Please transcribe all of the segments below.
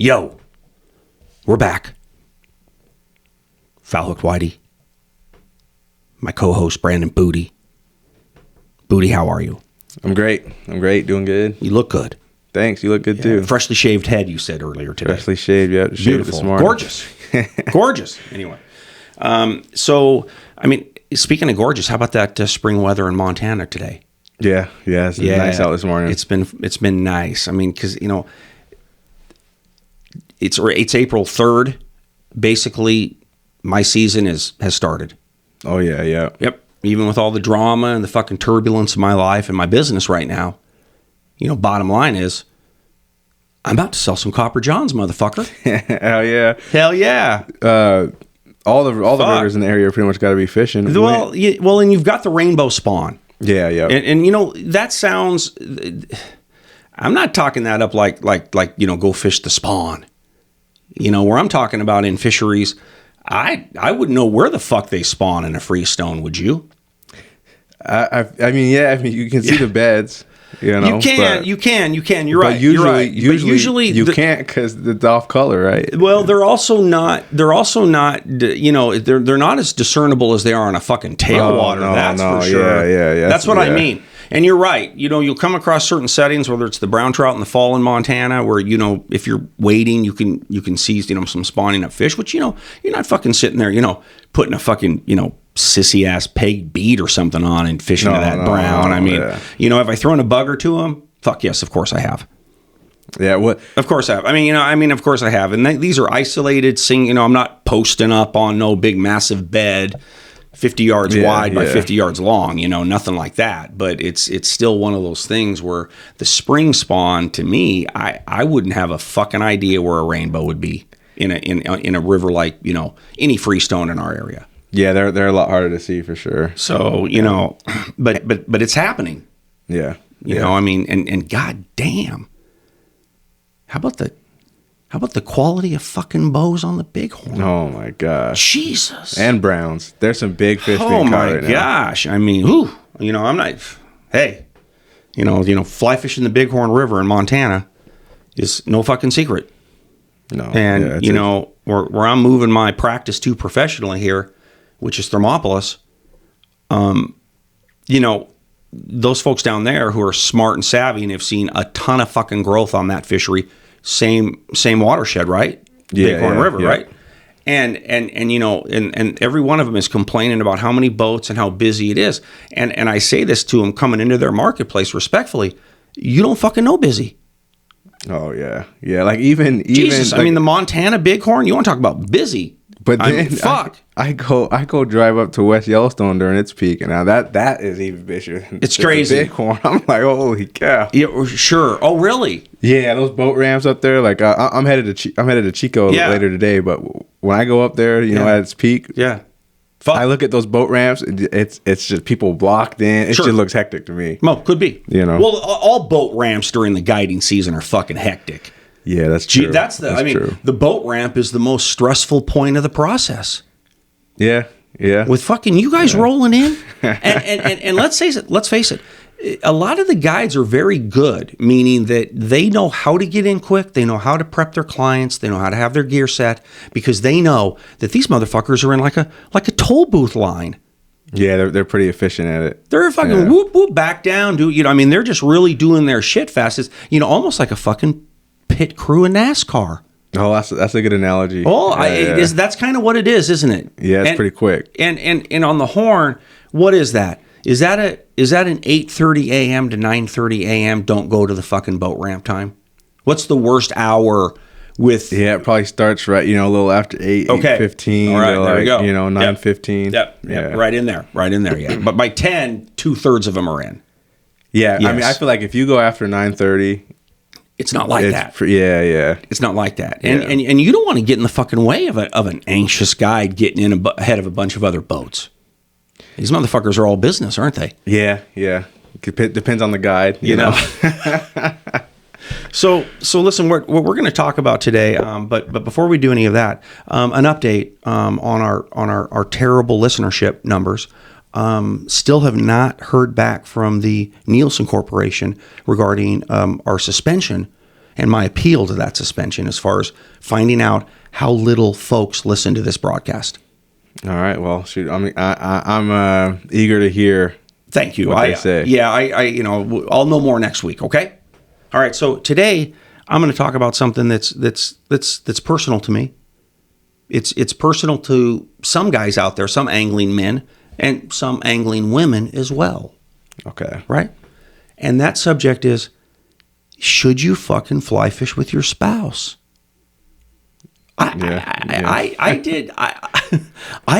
Yo, we're back. Foul Hooked Whitey. My co-host, Brandon Booty. Booty, how are you? I'm great. Doing good. You look good. Thanks. You look good too. Freshly shaved head, you said earlier today. Freshly shaved, yeah. Shaved this morning. Gorgeous. Gorgeous. Anyway. Speaking of gorgeous, how about that spring weather in Montana today? Yeah. It's nice out this morning. It's been nice. I mean, because, it's April 3rd. Basically, my season has started. Oh, yeah. Yep. Even with all the drama and the fucking turbulence of my life and my business right now, bottom line is, I'm about to sell some Copper Johns, motherfucker. Hell yeah. All the rivers in the area pretty much got to be fishing. Well, and you've got the rainbow spawn. Yeah. And that sounds. I'm not talking that up like go fish the spawn. Where I'm talking about in fisheries, I wouldn't know where the fuck they spawn in a freestone. Would you? I mean, you can see the beds. You can. You're right. Usually you can't because it's off color, right? Well, they're also not. They're not as discernible as they are on a fucking tailwater. That's for sure. Yeah. That's what I mean. And you're right. You'll come across certain settings, whether it's the brown trout in the fall in Montana, where if you're wading, you can see some spawning up fish. Which you're not fucking sitting there, putting a fucking sissy ass peg bead or something on and fishing to that brown. Have I thrown a bugger to them? Fuck yes, of course I have. Yeah, what? Of course I have. Of course I have. And these are isolated. I'm not posting up on no big massive bed, 50 yards wide by 50 yards long. Nothing like that. But it's still one of those things where the spring spawn, to me, I wouldn't have a fucking idea where a rainbow would be in a river like any freestone in our area. Yeah, they're a lot harder to see for sure. So, but it's happening. Yeah. And goddamn. How about the quality of fucking bows on the bighorn? Oh my gosh. Jesus. And browns. There's some big fish being caught right now. Oh my gosh. I'm not, hey, fly fishing the Bighorn River in Montana is no fucking secret. No. And, where I'm moving my practice to professionally here, which is Thermopolis, those folks down there who are smart and savvy and have seen a ton of fucking growth on that fishery, same watershed, right? Bighorn River, right? And every one of them is complaining about how many boats and how busy it is. And I say this to them coming into their marketplace respectfully, you don't fucking know busy. Oh yeah. Yeah, like even Jesus, the Montana Bighorn, you want to talk about busy. But then I go drive up to West Yellowstone during its peak, and now that is even busier. It's crazy. Bighorn. I'm like, holy cow. Yeah, sure. Oh, really? Yeah, those boat ramps up there. Like I'm headed to Chico later today, but when I go up there, at its peak, I look at those boat ramps. It's just people blocked in. It just looks hectic to me. Well, could be. Well, all boat ramps during the guiding season are fucking hectic. Yeah, that's true. True. The boat ramp is the most stressful point of the process. Yeah. With fucking you guys rolling in, and let's face it, a lot of the guides are very good, meaning that they know how to get in quick, they know how to prep their clients, they know how to have their gear set, because they know that these motherfuckers are in like a toll booth line. Yeah, they're pretty efficient at it. They're fucking whoop whoop back down, they're just really doing their shit fast. It's almost like a fucking pit crew in NASCAR. Oh, that's a good analogy. Oh, that's kind of what it is, isn't it? Yeah, it's pretty quick. And on the horn, what is that? Is that an 8:30 a.m. to 9:30 a.m. don't go to the fucking boat ramp time? What's the worst hour with? Yeah, it probably starts right, a little after 8:15. All right, there we go. 9:15. Yep. Right in there. Yeah. But by 10, 2/3 of them are in. Yeah, yes. I feel like if you go after 9:30. It's not like that. Yeah. It's not like that. And you don't want to get in the fucking way of an anxious guide getting in ahead of a bunch of other boats. These motherfuckers are all business, aren't they? Yeah. Depends on the guide, you know. So listen, what we're going to talk about today, but before we do any of that, an update on our terrible listenership numbers. Still have not heard back from the Nielsen Corporation regarding our suspension. and my appeal to that suspension as far as finding out how little folks listen to this broadcast. All right. Well, shoot. I mean, I'm eager to hear. Thank you. What they say. Yeah. I'll know more next week. Okay. All right. So today I'm going to talk about something that's personal to me. It's personal to some guys out there, some angling men and some angling women as well. Okay. Right. And that subject is, should you fucking fly fish with your spouse? I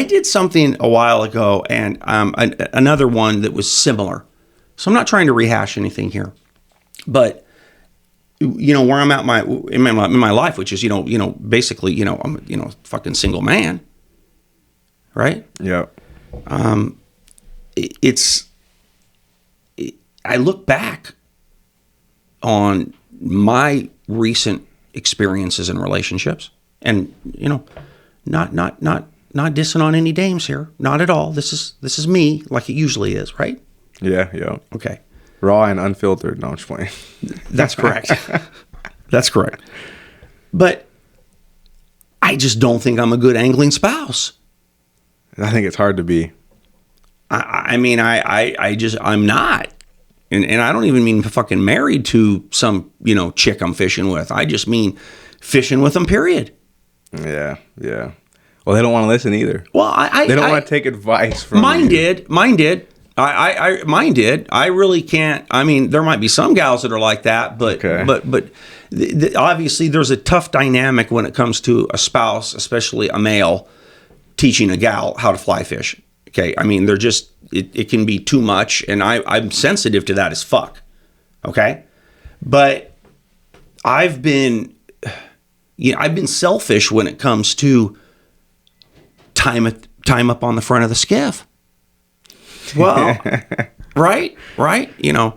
did something a while ago, and another one that was similar. So I'm not trying to rehash anything here, but where I'm at in my life, which is basically I'm a fucking single man, right? Yeah. I look back on my recent experiences in relationships. And not dissing on any dames here, not at all. This is me, like it usually is, right? Yeah, yeah. Okay. Raw and unfiltered. No, I'm just playing. That's correct. That's correct. But I just don't think I'm a good angling spouse. I think it's hard to be. I'm not. And I don't even mean fucking married to some, chick I'm fishing with. I just mean fishing with them, period. Yeah, yeah. Well, they don't want to listen either. Well, they don't want to take advice from mine you. did. Mine did. I really can't. I mean, there might be some gals that are like that, but obviously there's a tough dynamic when it comes to a spouse, especially a male, teaching a gal how to fly fish. Okay, I mean, they're just it can be too much, and I'm sensitive to that as fuck. Okay, but I've been selfish when it comes to time up on the front of the skiff. Well, right. Yeah.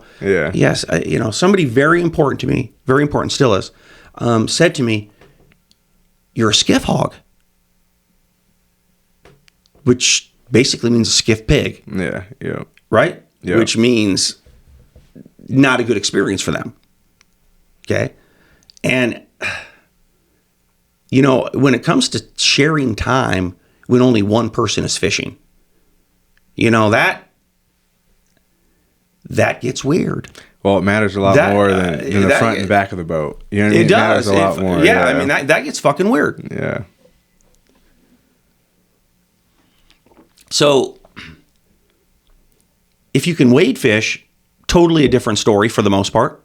Yes. Somebody very important to me, very important still is, said to me, "You're a skiff hog," which basically means a skiff pig. Yeah. Yeah. Right. Yeah. Which means not a good experience for them. Okay. And when it comes to sharing time when only one person is fishing, that gets weird. Well, it matters a lot more than the front and back of the boat. You know what I mean? It does. Matters a lot more. Yeah, I mean, that gets fucking weird. Yeah. So, if you can wade fish, totally a different story for the most part,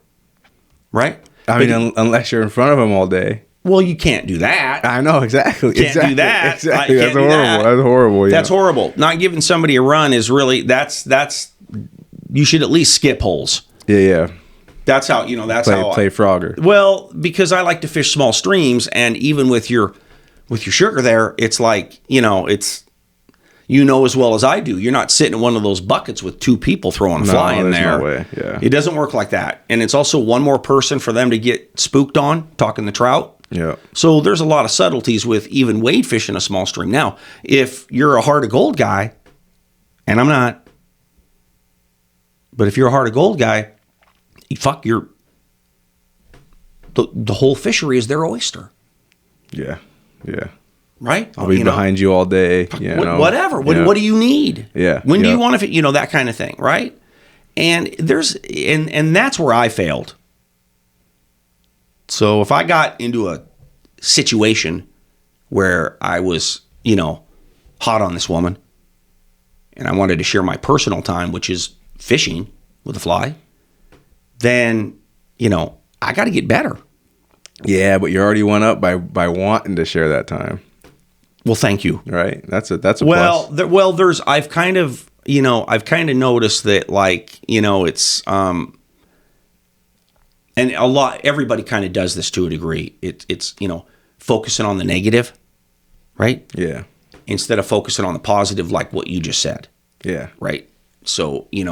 right? I mean, unless you're in front of them all day. Well, you can't do that. I know, exactly. Can't do that. Exactly. That's horrible. That's horrible. Yeah. That's horrible. Not giving somebody a run is really, that's, you should at least skip holes. Yeah. That's how, that's how. Play Frogger. Well, because I like to fish small streams, and even with your sugar there, it's like, it's, as well as I do, you're not sitting in one of those buckets with two people throwing a fly in there. No way. Yeah. It doesn't work like that. And it's also one more person for them to get spooked on, talking the trout. Yeah. So there's a lot of subtleties with even wade fishing a small stream. Now, if you're a heart of gold guy, and I'm not, but if you're a heart of gold guy, the whole fishery is their oyster. Yeah. Yeah. Right? I'll be behind you all day. Whatever. What do you need? Yeah. When do you want to, that kind of thing, right? And and that's where I failed. So if I got into a situation where I was, hot on this woman, and I wanted to share my personal time, which is fishing with a fly, then, I got to get better. Yeah, but you already went up by wanting to share that time. Well, thank you. Right. That's a plus. I've kind of noticed that, like, it's, and everybody kind of does this to a degree. It's focusing on the negative, right? Yeah. Instead of focusing on the positive, like what you just said. Yeah. Right. So, I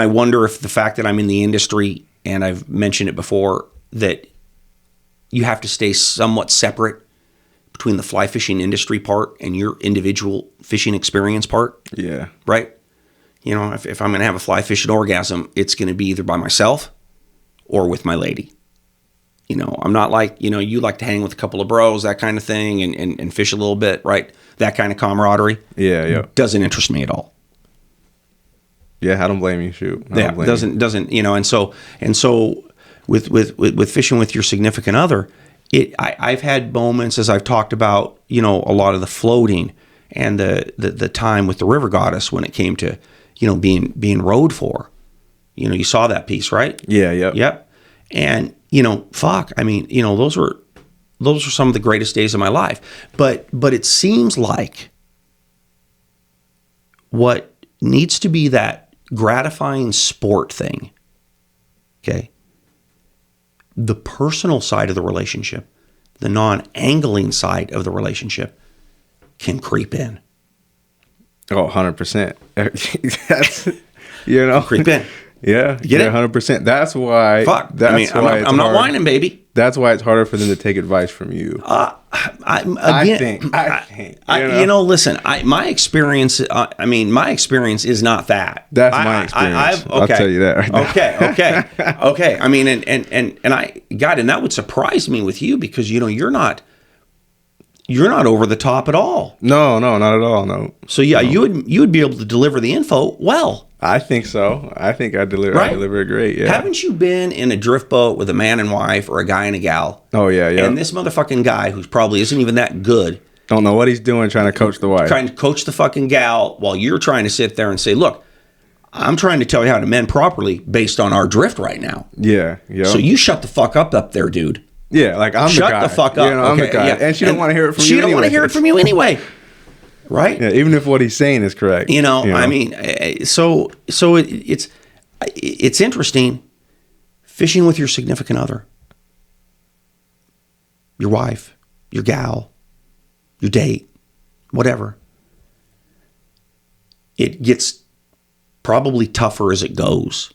wonder if the fact that I'm in the industry, and I've mentioned it before, that you have to stay somewhat separate between the fly fishing industry part and your individual fishing experience part. Yeah. Right. If I'm going to have a fly fishing orgasm, it's going to be either by myself or with my lady. You know, I'm not like, you know, you like to hang with a couple of bros, that kind of thing, and fish a little bit, right? That kind of camaraderie. Yeah. Doesn't interest me at all. Yeah, I don't blame you. Shoot. Doesn't, you know, and so with fishing with your significant other, I've had moments, as I've talked about, you know, a lot of the floating and the time with the river goddess when it came to, you know, being rowed for. You know, you saw that piece, right? Yeah. Yep. And, you know, fuck, I mean, you know, those were some of the greatest days of my life. But it seems like what needs to be that gratifying sport thing, okay, the personal side of the relationship, the non-angling side of the relationship can creep in. Oh, 100%. That's, you know, creep in. Yeah, you get it? 100%. That's why. Fuck. I'm not whining, baby. That's why it's harder for them to take advice from you. I think. You know, listen. My experience. My experience is not that. That's my experience. I'll tell you that. Right now. Okay. I mean, and that would surprise me with you because you know you're not over the top at all. No, not at all. No. So yeah, you would be able to deliver the info well. I think so. I think I deliver. Right? I deliver it great. Yeah. Haven't you been in a drift boat with a man and wife or a guy and a gal? Oh yeah. And this motherfucking guy, who's probably isn't even that good, don't know what he's doing, trying to coach the wife, trying to coach the fucking gal, while you're trying to sit there and say, "Look, I'm trying to tell you how to mend properly based on our drift right now." Yeah. So you shut the fuck up there, dude. Yeah, like I'm the guy. Shut the fuck up. You know, I'm the guy. Yeah. And she don't want to hear it from you. She don't want to hear it from you anyway. Right? Yeah, even if what he's saying is correct. You know? I mean, so it's interesting fishing with your significant other, your wife, your gal, your date, whatever. It gets probably tougher as it goes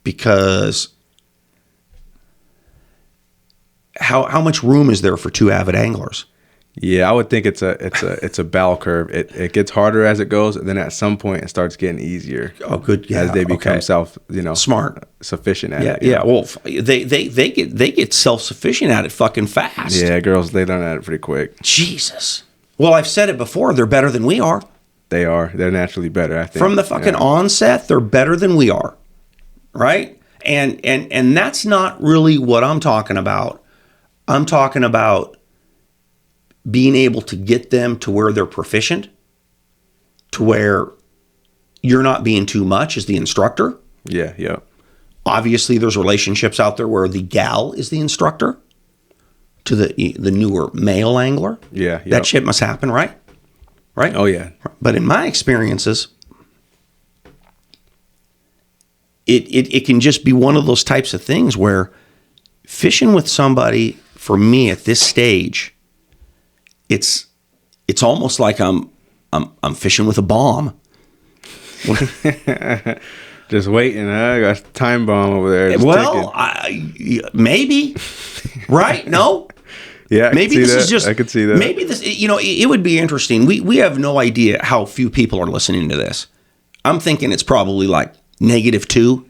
because how much room is there for two avid anglers? Yeah, I would think it's a bell curve. It gets harder as it goes, and then at some point it starts getting easier. Oh, good. Yeah, as they become smart, sufficient at it. Yeah. Well, they get self-sufficient at it fucking fast. Yeah, girls, they learn at it pretty quick. Jesus. Well, I've said it before. They're better than we are. They are. They're naturally better. I think from the fucking onset, they're better than we are. Right? And that's not really what I'm talking about. I'm talking about being able to get them to where they're proficient, to where you're not being too much as the instructor. Yeah. Obviously, there's relationships out there where the gal is the instructor to the newer male angler. Yeah. That shit must happen, right? Right? Oh, yeah. But in my experiences, it can just be one of those types of things where fishing with somebody, for me at this stage, it's almost like I'm fishing with a bomb. Just waiting. I got a time bomb over there. Well, maybe, right? No. Yeah, maybe this is just. I could see that. Maybe this. You know, it would be interesting. We have no idea how few people are listening to this. I'm thinking it's probably like -2.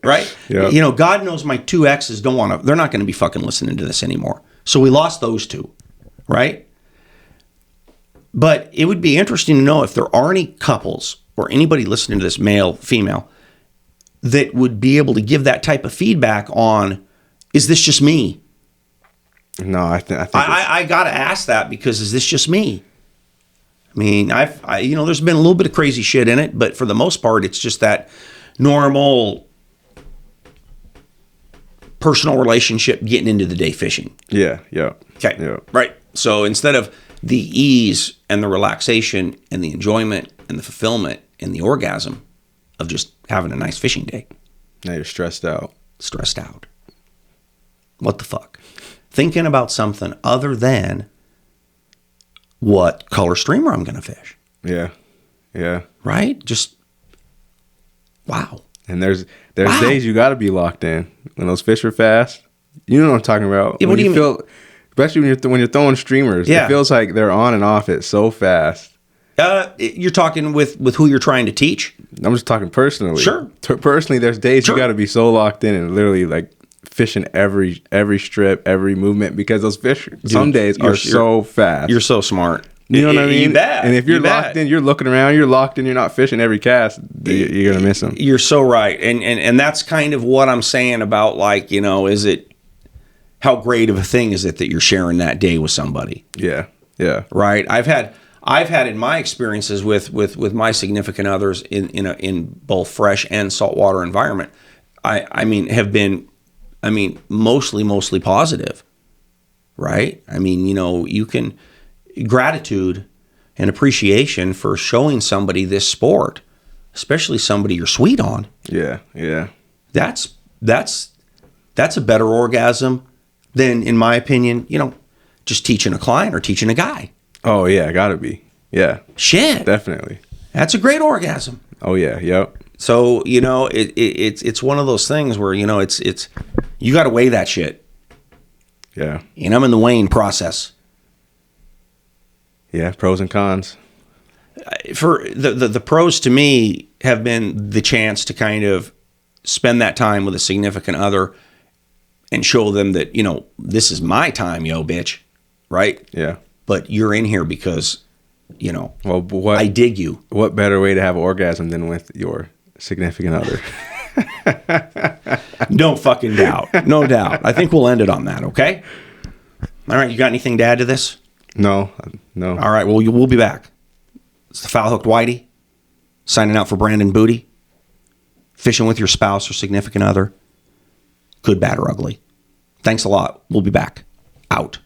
Right. Yep. You know, God knows my 2 exes don't want to. They're not going to be fucking listening to this anymore. So we lost those 2, right? But it would be interesting to know if there are any couples or anybody listening to this, male, female, that would be able to give that type of feedback on, is this just me? No, I think I got to ask that, because is this just me? I mean, there's been a little bit of crazy shit in it, but for the most part, it's just that normal personal relationship getting into the day fishing. Yeah. Okay. Yeah. Right. So instead of the ease and the relaxation and the enjoyment and the fulfillment and the orgasm of just having a nice fishing day, now you're stressed out. What the fuck? Thinking about something other than what color streamer I'm going to fish. Yeah. Right? Just, wow. And there's days you got to be locked in. When those fish are fast, you know what I'm talking about. Yeah, what do you mean? Especially when you're throwing streamers, it feels like they're on and off it so fast. You're talking with who you're trying to teach? I'm just talking personally. Sure. Personally, there's days you got to be so locked in and literally like fishing every strip, every movement, because those fish some days are so fast. You're so smart. You know what I mean? You bet. And if you're locked in, you're looking around, you're locked in, you're not fishing every cast, you're going to miss them. You're so right. And that's kind of what I'm saying about, like, you know, is it, how great of a thing is it that you're sharing that day with somebody? Yeah. Yeah. Right. I've had in my experiences with my significant others in both fresh and saltwater environment, have been mostly positive. Right. I mean, you know, you can, gratitude and appreciation for showing somebody this sport, especially somebody you're sweet on. Yeah, yeah. That's a better orgasm than, in my opinion, you know, just teaching a client or teaching a guy. Oh yeah, gotta be. Yeah. Shit. Definitely. That's a great orgasm. Oh yeah, yep. So, you know, it's one of those things where, you know, it's you got to weigh that shit. Yeah. And I'm in the weighing process. Yeah, pros and cons. For the pros to me have been the chance to kind of spend that time with a significant other and show them that, you know, this is my time, yo, bitch. Right? Yeah. But you're in here because, you know, I dig you. What better way to have an orgasm than with your significant other? No fucking doubt. No doubt. I think we'll end it on that, okay? All right, you got anything to add to this? No. All right, well, we'll be back. It's the Foul Hooked Whitey, signing out for Brandon Booty. Fishing with your spouse or significant other. Good, bad, or ugly. Thanks a lot. We'll be back. Out.